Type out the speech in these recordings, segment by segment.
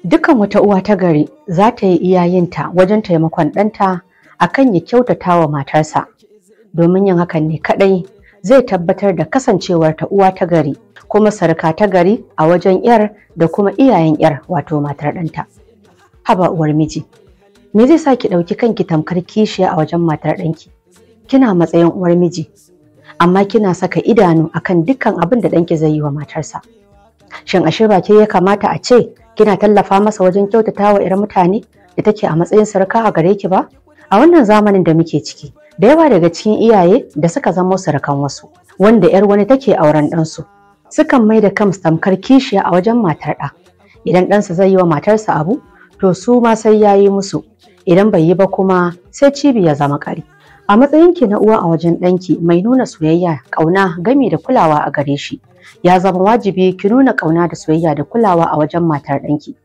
Dukkan wata uwa ta gari za ta yi iyayenta wajen taimakon ɗanta akan ya kyautata wa matarsa, domin yin hakan ne kaɗai zai tabbatar da kasancewar ta uwa ta gari kuma sarka ta gari a wajen 'yar da kuma iyayen 'yar wato matar ɗanta. Haba uwar miji, me zai sa ki ɗauki kanki tamkar kishiya a wajen matar ɗanki? Kina matsayin uwar miji, amma kina saka idanu akan dukkan abin da ɗanki zai yi wa matarsa. Shin ashe ba ke ya kamata a ce kina tallafa masa wajen kyautata wa 'yar mutane da take a matsayin sarka a gare ki ba? A wannan zamanin da muke ciki, da yawa daga cikin iyaye da suka zama sarkan wasu, wanda 'yar wani take auren ɗansu, sukan mai da kansu tamkar kishiya a wajen matar ɗa. Idan ɗansa zai yi wa matarsa abu, to su ma sai ya yi musu, idan bai yi ba kuma sai cibi ya zama ƙari. A matsayinki na uwa a wajen ɗanki mai nuna soyayya, ƙauna, gami da kulawa a gare shi, ya zama wajibi ki nuna ƙauna da soyayya da kulawa a wajen matar ɗanki.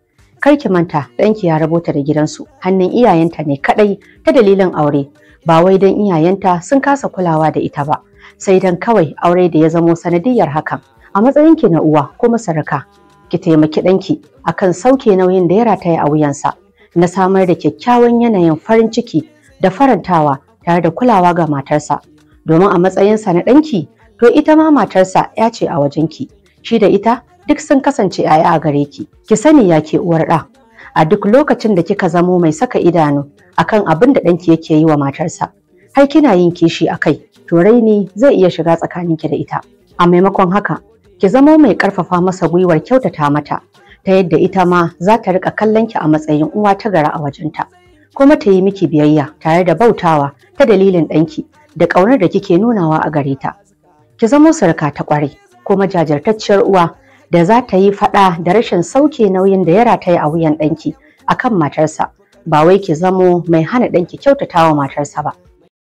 Kar ki manta ɗanki ya rabota da gidansu hannun iyayenta ne kaɗai ta dalilin aure, ba wai don iyayenta sun kasa kulawa da ita ba, sai don kawai aure da ya zamo sanadiyyar hakan. A matsayinki na uwa kuma sarka, ki taimaki ɗanki akan sauke nauyin da ya rataya a wuyansa na samar da kyakkyawan yanayin farin ciki da farantawa tare da kulawa ga matarsa, domin a matsayinsa na ɗanki, to ita ma matarsa ya ce a wajenki, shi da ita duk sun kasance 'ya'ya a gare ki. Ki sani ya ke uwar ɗa, a duk lokacin da kika zamo mai saka idanu akan abin da ɗanki yake yi wa matarsa, har kina yin kishi a kai, to raini zai iya shiga tsakaninki da ita. A maimakon haka, ki zamo mai ƙarfafa masa gwiwar kyautata mata, ta yadda ita ma za ta riƙa kallon ki a matsayin uwa ta gari a wajenta, kuma ta yi miki biyayya tare da bautawa ta dalilin ɗanki da ƙaunar da kike nunawa a gare ta. Ki zamo sarka ta ƙwarai kuma jajirtacciyar uwa da za ta yi faɗa da rashin sauke nauyin da ya rataya a wuyan ɗanki akan matarsa, ba wai ki zamo mai hana ɗanki kyautata wa matarsa ba.